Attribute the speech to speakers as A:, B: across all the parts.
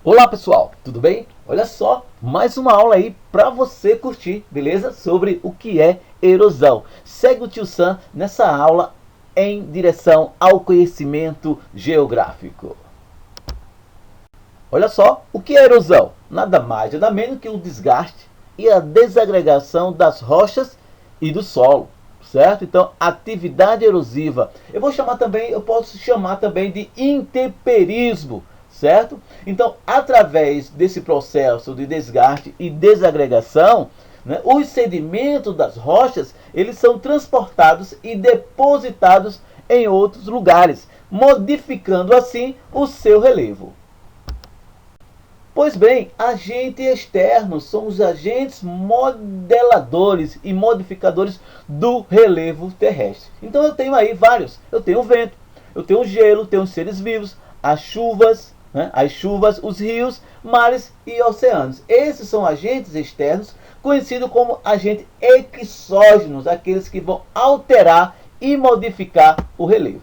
A: Olá pessoal, tudo bem? Olha só, mais uma aula aí para você curtir, beleza? Sobre o que é erosão. Segue o Tio Sam nessa aula em direção ao conhecimento geográfico. Olha só, o que é erosão? Nada mais, nada menos que o desgaste e a desagregação das rochas e do solo, certo? Então, atividade erosiva. Eu posso chamar também de intemperismo, certo? Então, através desse processo de desgaste e desagregação, né, os sedimentos das rochas, eles são transportados e depositados em outros lugares, modificando assim o seu relevo. Pois bem, agentes externos são os agentes modeladores e modificadores do relevo terrestre. Então eu tenho aí vários. Eu tenho o vento, eu tenho o gelo, tenho os seres vivos, as chuvas, os rios, mares e oceanos. Esses são agentes externos, conhecidos como agentes exógenos, aqueles que vão alterar e modificar o relevo.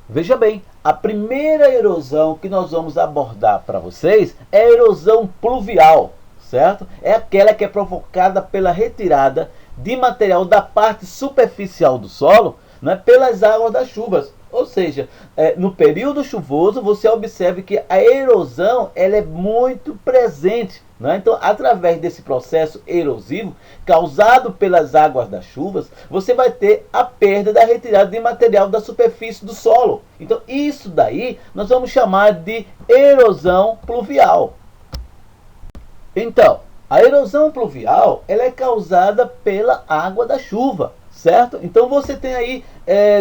A: Veja bem, a primeira erosão que nós vamos abordar para vocês é a erosão pluvial, certo? É aquela que é provocada pela retirada de material da parte superficial do solo, né, pelas águas das chuvas. Ou seja, no período chuvoso você observa que a erosão ela é muito presente. Né? Então, através desse processo erosivo causado pelas águas das chuvas, você vai ter a perda da retirada de material da superfície do solo. Então, isso daí nós vamos chamar de erosão pluvial. Então, a erosão pluvial ela é causada pela água da chuva, certo? Então você tem aí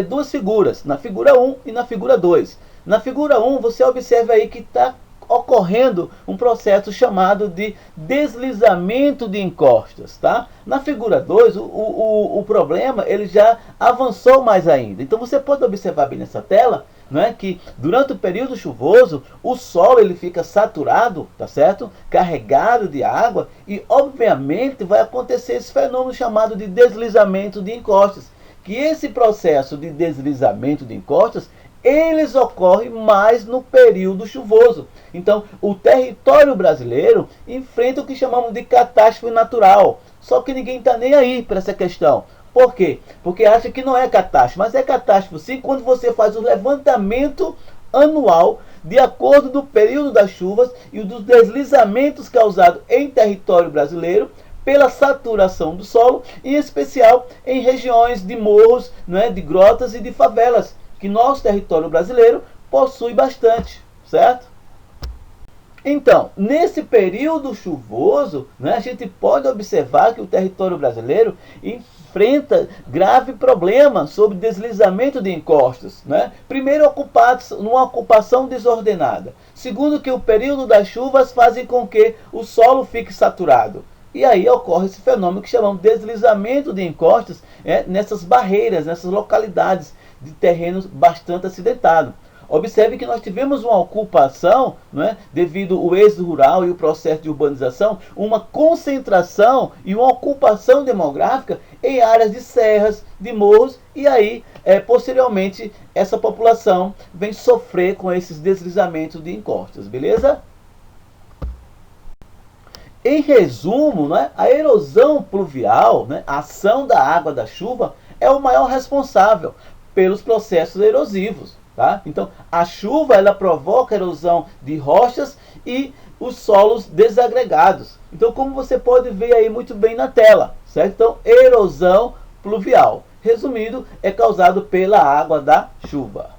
A: duas figuras, na figura 1 e na figura 2. Na figura 1 você observa aí que está ocorrendo um processo chamado de deslizamento de encostas, tá? Na figura 2, o problema ele já avançou mais ainda. Então você pode observar bem nessa tela, né, que durante o período chuvoso o solo ele fica saturado, tá certo? Carregado de água e obviamente vai acontecer esse fenômeno chamado de deslizamento de encostas. Que esse processo de deslizamento de encostas eles ocorrem mais no período chuvoso. Então, o território brasileiro enfrenta o que chamamos de catástrofe natural. Só que ninguém está nem aí para essa questão. Por quê? Porque acha que não é catástrofe, mas é catástrofe sim quando você faz o levantamento anual de acordo do período das chuvas e dos deslizamentos causados em território brasileiro pela saturação do solo, em especial em regiões de morros, né, de grotas e de favelas, que nosso território brasileiro possui bastante, certo? Então, nesse período chuvoso, né, a gente pode observar que o território brasileiro enfrenta grave problema sobre deslizamento de encostas. Né? Primeiro, numa ocupação desordenada. Segundo, que o período das chuvas fazem com que o solo fique saturado. E aí ocorre esse fenômeno que chamamos de deslizamento de encostas nessas barreiras, nessas localidades de terrenos bastante acidentados. Observe que nós tivemos uma ocupação, devido ao êxodo rural e o processo de urbanização, uma concentração e uma ocupação demográfica em áreas de serras, de morros, e aí, posteriormente, essa população vem sofrer com esses deslizamentos de encostas, beleza? Em resumo, a erosão pluvial, a ação da água da chuva, é o maior responsável pelos processos erosivos. Tá? Então, a chuva ela provoca erosão de rochas e os solos desagregados. Então, como você pode ver aí muito bem na tela, certo? Então, erosão pluvial, resumindo, é causado pela água da chuva.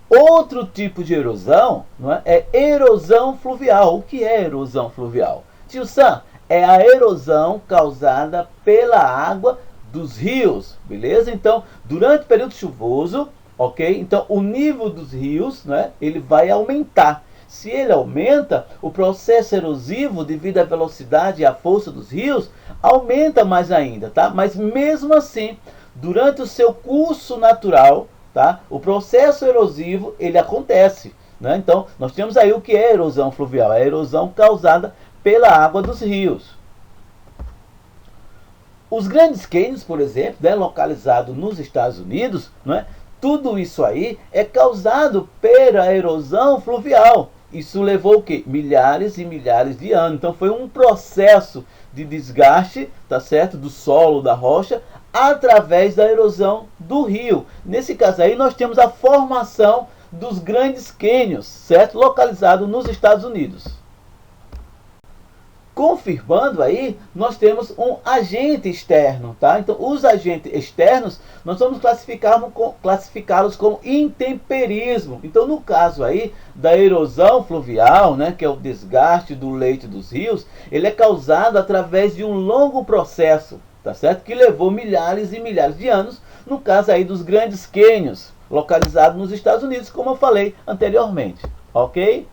A: Outro tipo de erosão é erosão fluvial. O que é erosão fluvial? Tio Sam, é a erosão causada pela água dos rios, beleza? Então, durante o período chuvoso, ok? Então, o nível dos rios, ele vai aumentar. Se ele aumenta, o processo erosivo, devido à velocidade e à força dos rios, aumenta mais ainda, tá? Mas mesmo assim, durante o seu curso natural, tá? O processo erosivo, ele acontece, Então, nós temos aí o que é erosão fluvial, é a erosão causada pela água dos rios. Os grandes cânions, por exemplo, localizados nos Estados Unidos, tudo isso aí é causado pela erosão fluvial. Isso levou o quê? Milhares e milhares de anos. Então foi um processo de desgaste, tá certo? Do solo, da rocha, através da erosão do rio. Nesse caso aí nós temos a formação dos grandes cânions, certo? Localizado nos Estados Unidos. Confirmando aí, nós temos um agente externo, tá? Então, os agentes externos, nós vamos classificá-los como intemperismo. Então, no caso aí da erosão fluvial, né, que é o desgaste do leito dos rios, ele é causado através de um longo processo, tá certo? Que levou milhares e milhares de anos, no caso aí dos grandes cânions, localizados nos Estados Unidos, como eu falei anteriormente, ok?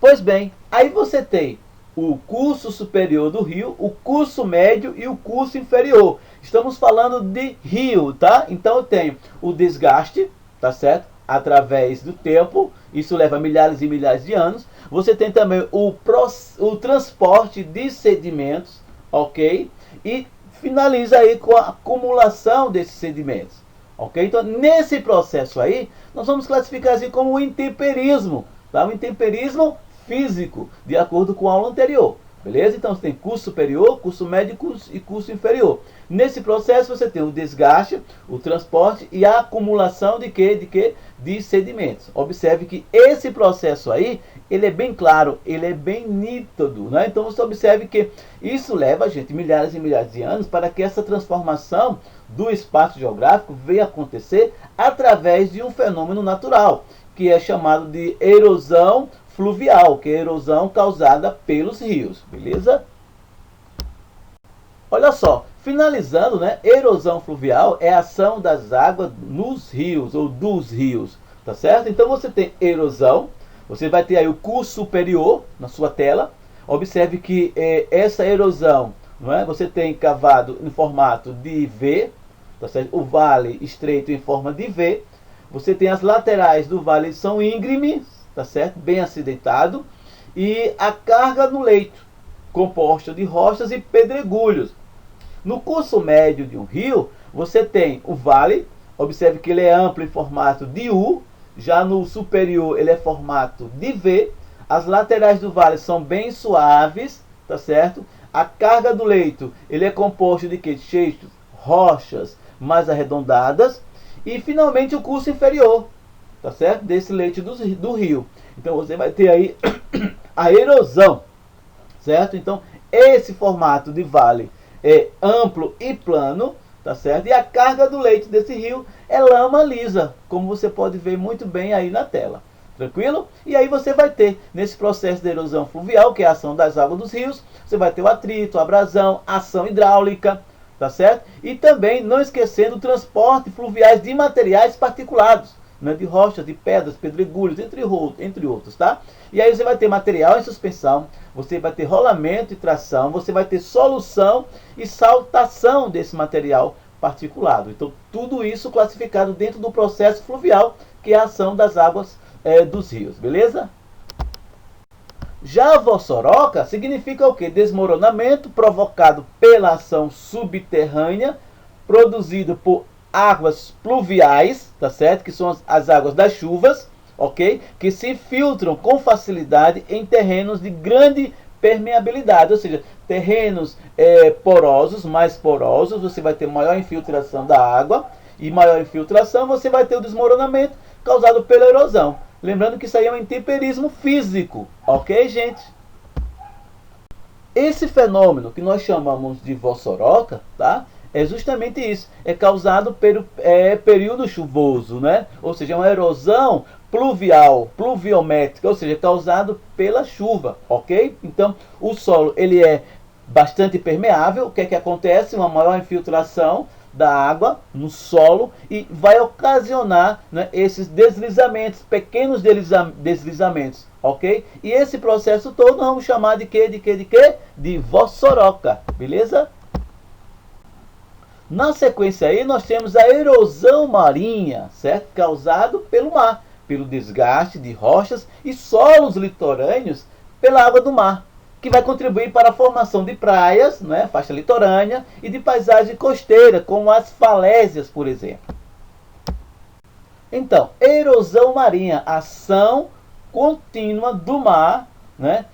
A: Pois bem, aí você tem o curso superior do rio, o curso médio e o curso inferior. Estamos falando de rio, tá? Então eu tenho o desgaste, tá certo? Através do tempo, isso leva milhares e milhares de anos. Você tem também o transporte de sedimentos, ok? E finaliza aí com a acumulação desses sedimentos, ok? Então nesse processo aí, nós vamos classificar assim como o intemperismo, tá? O intemperismo físico, de acordo com a aula anterior. Beleza? Então você tem curso superior, curso médio e curso inferior. Nesse processo você tem o desgaste, o transporte e a acumulação de quê? De sedimentos. Observe que esse processo aí, ele é bem claro, ele é bem nítido, né? Então você observe que isso leva, gente, milhares e milhares de anos para que essa transformação do espaço geográfico venha acontecer através de um fenômeno natural, que é chamado de erosão fluvial, que é a erosão causada pelos rios, beleza? Olha só, finalizando, né? Erosão fluvial é a ação das águas nos rios, ou dos rios, tá certo? Então você tem erosão, você vai ter aí o curso superior na sua tela. Observe que essa erosão, não é? Você tem cavado em formato de V, tá certo? O vale estreito em forma de V. Você tem as laterais do vale são íngremes, tá certo? Bem acidentado. E a carga no leito, composta de rochas e pedregulhos. No curso médio de um rio, você tem o vale. Observe que ele é amplo em formato de U. Já no superior, ele é formato de V. As laterais do vale são bem suaves, tá certo? A carga do leito, ele é composto de quê? Xistos, rochas mais arredondadas. E finalmente o curso inferior, tá certo? Desse leito do rio. Então você vai ter aí a erosão, certo? Então esse formato de vale é amplo e plano, tá certo? E a carga do leito desse rio é lama lisa, como você pode ver muito bem aí na tela. Tranquilo? E aí você vai ter, nesse processo de erosão fluvial, que é a ação das águas dos rios, você vai ter o atrito, a abrasão, a ação hidráulica, tá certo? E também, não esquecendo, o transporte fluviais de materiais particulados, né? De rochas, de pedras, pedregulhos, entre outros, tá? E aí você vai ter material em suspensão, você vai ter rolamento e tração, você vai ter solução e saltação desse material particulado. Então, tudo isso classificado dentro do processo fluvial, que é a ação das águas dos rios, beleza? Já a vossoroca significa o quê? Desmoronamento provocado pela ação subterrânea, produzido por águas pluviais, tá certo? Que são as águas das chuvas, ok? Que se filtram com facilidade em terrenos de grande permeabilidade, ou seja, terrenos porosos, mais porosos, você vai ter maior infiltração da água, e maior infiltração você vai ter o desmoronamento causado pela erosão. Lembrando que isso aí é um intemperismo físico, ok, gente? Esse fenômeno que nós chamamos de vossoroca, tá? É justamente isso. É causado pelo período chuvoso, né? Ou seja, é uma erosão pluvial, pluviométrica, ou seja, causado pela chuva, ok? Então, o solo ele é bastante permeável. O que é que acontece? Uma maior infiltração da água no solo e vai ocasionar, né, esses deslizamentos, pequenos deslizamentos, ok? E esse processo todo nós vamos chamar de quê? De vossoroca, beleza? Na sequência aí nós temos a erosão marinha, certo? Causado pelo mar, pelo desgaste de rochas e solos litorâneos pela água do mar, que vai contribuir para a formação de praias, né, faixa litorânea, e de paisagem costeira, como as falésias, por exemplo. Então, erosão marinha, ação contínua do mar, né,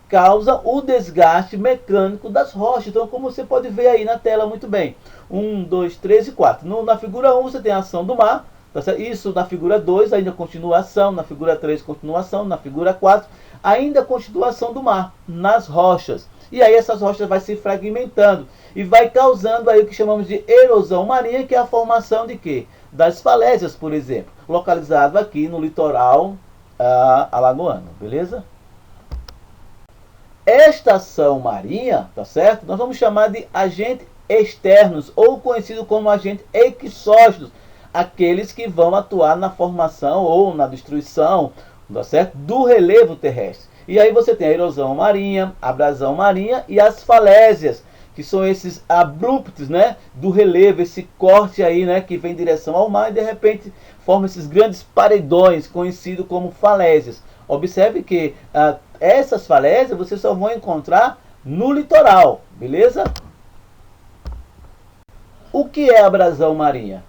A: causa o desgaste mecânico das rochas. Então, como você pode ver aí na tela muito bem, 1, 2, 3 e 4. Na figura 1 você tem a ação do mar, tá certo? Isso na figura 2 ainda continua a ação, na figura 3 continuação, na figura 4 ainda continuação do mar nas rochas. E aí essas rochas vai se fragmentando e vai causando aí o que chamamos de erosão marinha, que é a formação de quê? Das falésias, por exemplo, localizado aqui no litoral alagoano, beleza? Esta ação marinha, tá certo? Nós vamos chamar de agentes externos, ou conhecido como agentes exógenos, aqueles que vão atuar na formação ou na destruição, tá certo, do relevo terrestre. E aí você tem a erosão marinha, a abrasão marinha e as falésias, que são esses abruptos, né, do relevo, esse corte aí, né, que vem em direção ao mar e de repente forma esses grandes paredões, conhecidos como falésias. Observe que essas falésias você só vão encontrar no litoral, beleza? O que é a abrasão marinha?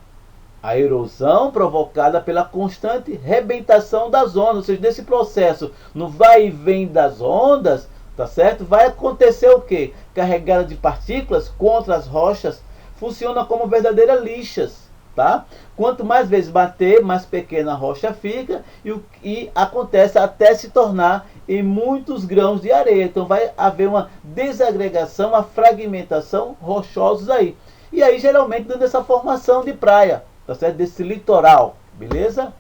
A: A erosão provocada pela constante rebentação das ondas, ou seja, nesse processo, no vai e vem das ondas, tá certo? Vai acontecer o quê? Carregada de partículas contra as rochas, funciona como verdadeiras lixas, tá? Quanto mais vezes bater, mais pequena a rocha fica e acontece até se tornar em muitos grãos de areia. Então vai haver uma desagregação, uma fragmentação rochosos aí. E aí geralmente dando essa formação de praia, tá certo? Desse litoral, beleza?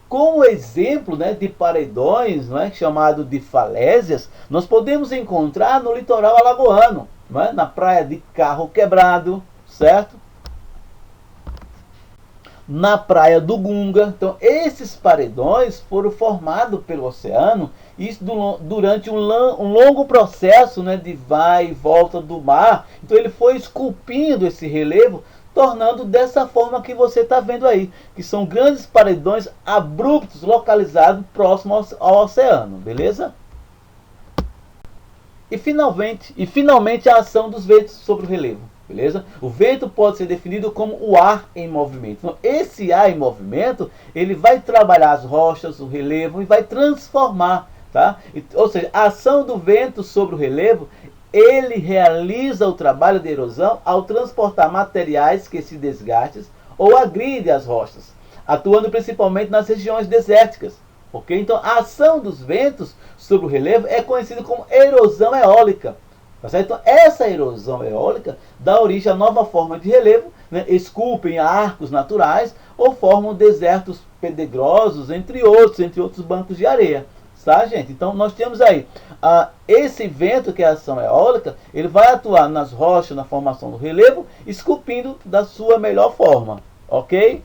A: Como exemplo, né, de paredões, não é, chamado de falésias, nós podemos encontrar no litoral alagoano, não é? Na praia de Carro Quebrado, certo? Na praia do Gunga. Então, esses paredões foram formados pelo oceano, isso durante um longo processo, né, de vai e volta do mar. Então, ele foi esculpindo esse relevo, tornando dessa forma que você está vendo aí, que são grandes paredões abruptos localizados próximos ao oceano, beleza? E finalmente a ação dos ventos sobre o relevo, beleza? O vento pode ser definido como o ar em movimento. Então, esse ar em movimento, ele vai trabalhar as rochas, o relevo e vai transformar, tá? Ou seja, a ação do vento sobre o relevo, ele realiza o trabalho de erosão ao transportar materiais que se desgastem ou agridem as rochas, atuando principalmente nas regiões desérticas. Okay? Então, a ação dos ventos sobre o relevo é conhecida como erosão eólica. Tá certo? Então, essa erosão eólica dá origem a nova forma de relevo, né? Esculpem arcos naturais ou formam desertos pedregosos, entre outros bancos de areia. Tá, gente? Então, nós temos aí esse vento, que é a ação eólica, ele vai atuar nas rochas, na formação do relevo, esculpindo da sua melhor forma. Ok?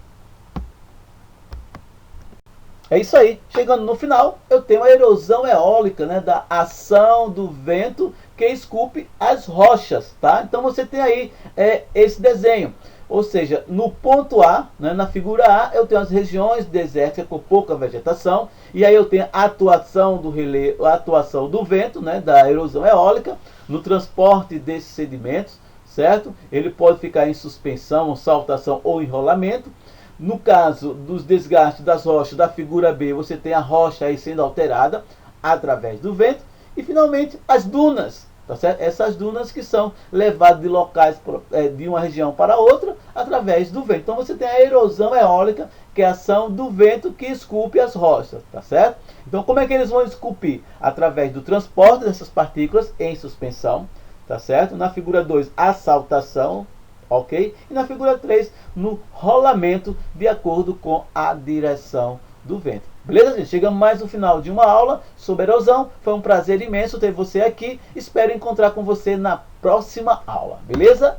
A: É isso aí. Chegando no final, eu tenho a erosão eólica, né, da ação do vento que esculpe as rochas, tá? Então você tem aí esse desenho. Ou seja, no ponto A, né, na figura A, eu tenho as regiões desérticas com pouca vegetação, e aí eu tenho a atuação do relevo, a atuação do vento, né, da erosão eólica, no transporte desses sedimentos, certo? Ele pode ficar em suspensão, saltação ou enrolamento. No caso dos desgastes das rochas da figura B, você tem a rocha aí sendo alterada através do vento. E finalmente as dunas, tá certo? Essas dunas que são levadas de locais de uma região para outra através do vento. Então você tem a erosão eólica, que é a ação do vento que esculpe as rochas, tá certo? Então como é que eles vão esculpir? Através do transporte dessas partículas em suspensão, tá certo? Na figura 2, a saltação, ok? E na figura 3, no rolamento, de acordo com a direção do vento. Beleza, gente? Chegamos mais no final de uma aula sobre erosão. Foi um prazer imenso ter você aqui. Espero encontrar com você na próxima aula. Beleza?